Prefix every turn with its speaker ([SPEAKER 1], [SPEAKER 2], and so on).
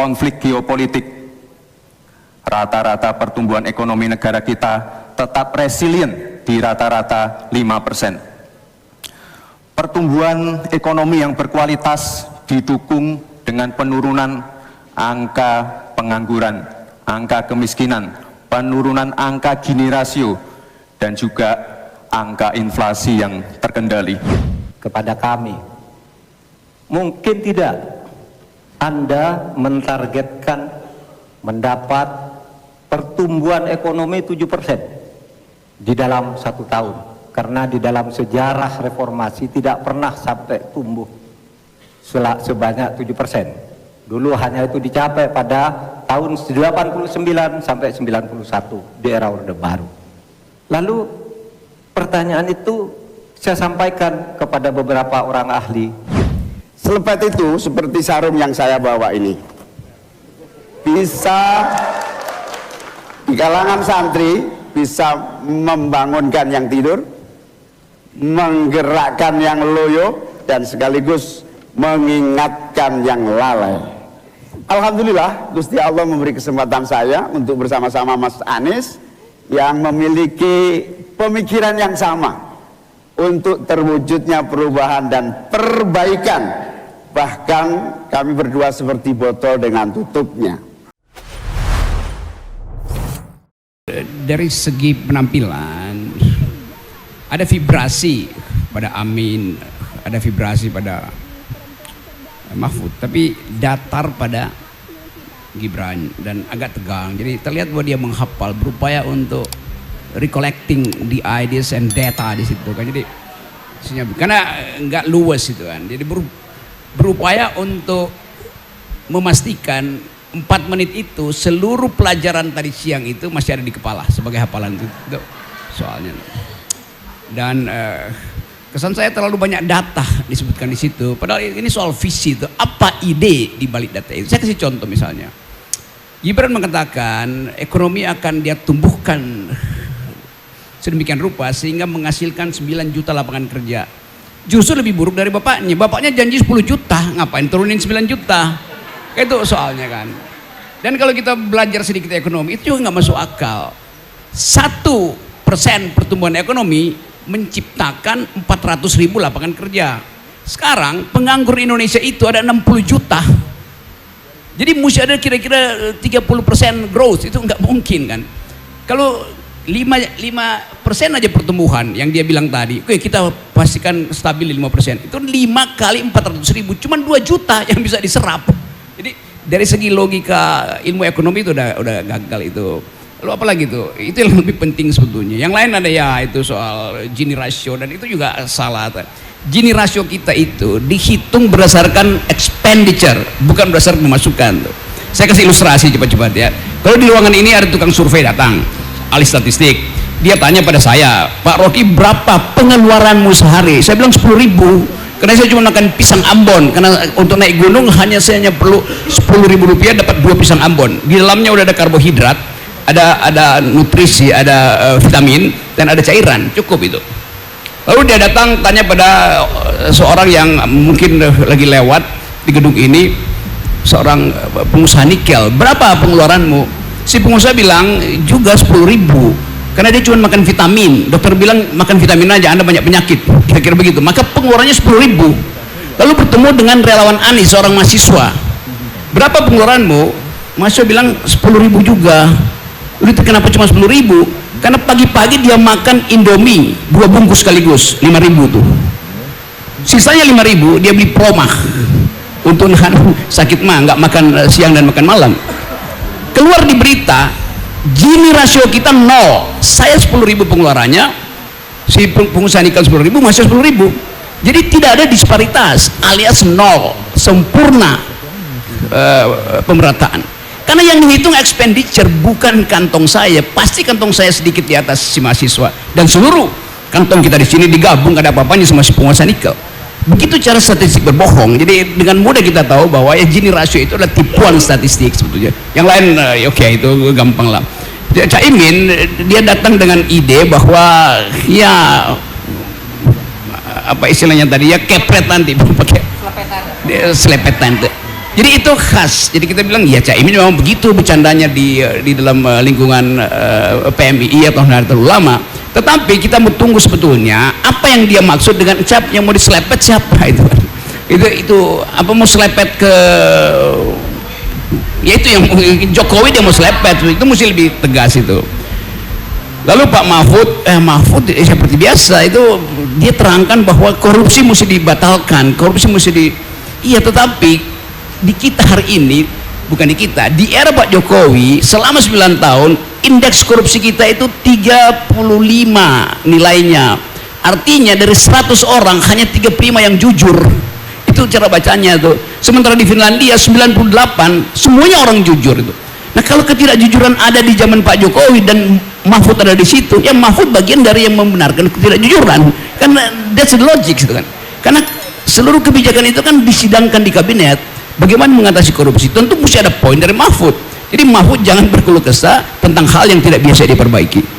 [SPEAKER 1] konflik geopolitik, rata-rata pertumbuhan ekonomi negara kita tetap resilient di rata-rata 5%. Pertumbuhan ekonomi yang berkualitas didukung dengan penurunan angka pengangguran, angka kemiskinan, penurunan angka Gini rasio, dan juga angka inflasi yang terkendali.
[SPEAKER 2] Kepada kami, mungkin tidak Anda mentargetkan mendapat pertumbuhan ekonomi 7% di dalam 1 tahun, karena di dalam sejarah reformasi tidak pernah sampai tumbuh sebanyak 7%. Dulu hanya itu dicapai pada tahun 89 sampai 91 di era Orde Baru. Lalu pertanyaan itu saya sampaikan kepada beberapa orang ahli.
[SPEAKER 3] Selepas itu seperti sarung yang saya bawa ini, bisa di kalangan santri bisa membangunkan yang tidur, menggerakkan yang loyo, dan sekaligus mengingatkan yang lalai. Alhamdulillah Gusti Allah memberi kesempatan saya untuk bersama-sama Mas Anies yang memiliki pemikiran yang sama untuk terwujudnya perubahan dan perbaikan. Bahkan kami berdua seperti botol dengan tutupnya.
[SPEAKER 4] Dari segi penampilan ada vibrasi pada Amin, ada vibrasi pada Mahfud, tapi datar pada Gibran dan agak tegang. Jadi terlihat bahwa dia menghafal, berupaya untuk recollecting the ideas and data di situ kan. Jadi karena nggak luwes itu kan. Jadi berupaya untuk memastikan 4 menit itu seluruh pelajaran tadi siang itu masih ada di kepala sebagai hafalan itu soalnya. Dan kesan saya terlalu banyak data disebutkan di situ. Padahal ini soal visi itu. Apa ide di balik data itu? Saya kasih contoh misalnya. Gibran mengatakan ekonomi akan dia tumbuhkan sedemikian rupa sehingga menghasilkan 9 juta lapangan kerja. Justru lebih buruk dari bapaknya. Bapaknya janji 10 juta, ngapain turunin 9 juta? Itu soalnya kan. Dan kalau kita belajar sedikit ekonomi, itu juga nggak masuk akal. 1% pertumbuhan ekonomi menciptakan 400.000 lapangan kerja. Sekarang penganggur Indonesia itu ada 60 juta. Jadi mesti ada kira-kira 30% growth, itu nggak mungkin kan. Kalau 5% aja pertumbuhan yang dia bilang tadi, oke kita pastikan stabil 5%. Itu 5 kali 400.000, cuman 2 juta yang bisa diserap. Jadi dari segi logika ilmu ekonomi itu udah gagal itu. Lalu apalagi itu yang lebih penting sebetulnya. Yang lain ada ya itu soal Gini rasio, dan itu juga salah. Gini rasio kita itu dihitung berdasarkan expenditure, bukan berdasarkan pemasukan. Saya kasih ilustrasi cepat-cepat ya. Kalau di ruangan ini ada tukang survei datang, ahli statistik, dia tanya pada saya, Pak Rocky berapa pengeluaranmu sehari? Saya bilang 10.000, karena saya cuma makan pisang Ambon, karena untuk naik gunung saya hanya perlu 10.000 rupiah dapat 2 pisang Ambon. Di dalamnya udah ada karbohidrat, ada nutrisi, ada vitamin, dan ada cairan, cukup itu. Lalu dia datang tanya pada seorang yang mungkin lagi lewat di gedung ini, seorang pengusaha nikel, berapa pengeluaranmu? Si pengusaha bilang juga 10.000, karena dia cuma makan vitamin. Dokter bilang makan vitamin aja, Anda banyak penyakit, kira-kira begitu. Maka pengeluarannya 10.000. Lalu bertemu dengan relawan Anies, seorang mahasiswa, berapa pengeluaranmu? Mahasiswa bilang 10.000 juga. Itu kenapa cuma 10.000? Karena pagi-pagi dia makan Indomie 2 bungkus sekaligus, 5.000 tuh. Sisanya 5.000 dia beli Promah untuk sakit mah, nggak makan siang dan makan malam. Keluar di berita, Gini rasio kita 0. Saya 10.000 pengeluarannya, si pengusaha nikel 10.000, masih 10.000. Jadi tidak ada disparitas, alias 0, sempurna pemerataan. Karena yang dihitung expenditure bukan kantong saya, pasti kantong saya sedikit di atas si mahasiswa, dan seluruh kantong kita di sini digabung gak ada apa-apanya sama si pengusaha nikel. Begitu cara statistik berbohong. Jadi dengan mudah kita tahu bahwa ya Gini rasio itu adalah tipuan statistik sebetulnya. Yang lain oke, itu gampang lah. Caimin dia datang dengan ide bahwa ya apa istilahnya tadi ya, kepret nanti pakai selepetan. Jadi itu khas. Jadi kita bilang ya Caimin memang begitu bercandanya di dalam lingkungan PMII atau Nahdlatul Ulama. Tetapi kita mau tunggu sebetulnya apa yang dia maksud dengan yang mau diselepet siapa itu kan. Itu apa mau selepet ke ya itu yang Jokowi dia mau selepet itu mesti lebih tegas itu. Lalu Pak Mahfud seperti biasa itu dia terangkan bahwa korupsi mesti dibatalkan, korupsi mesti iya, tetapi di kita hari ini, bukan di kita, di era Pak Jokowi selama 9 tahun indeks korupsi kita itu 35 nilainya. Artinya dari 100 orang hanya 35 yang jujur. Itu cara bacanya tuh. Sementara di Finlandia 98 semuanya orang jujur itu. Nah, kalau ketidakjujuran ada di zaman Pak Jokowi dan Mahfud ada di situ, ya Mahfud bagian dari yang membenarkan ketidakjujuran. Karena that's the logic gitu kan. Karena seluruh kebijakan itu kan disidangkan di kabinet. Bagaimana mengatasi korupsi? Tentu mesti ada poin dari Mahfud. Jadi Mahfud jangan berkeluh kesah tentang hal yang tidak biasa diperbaiki.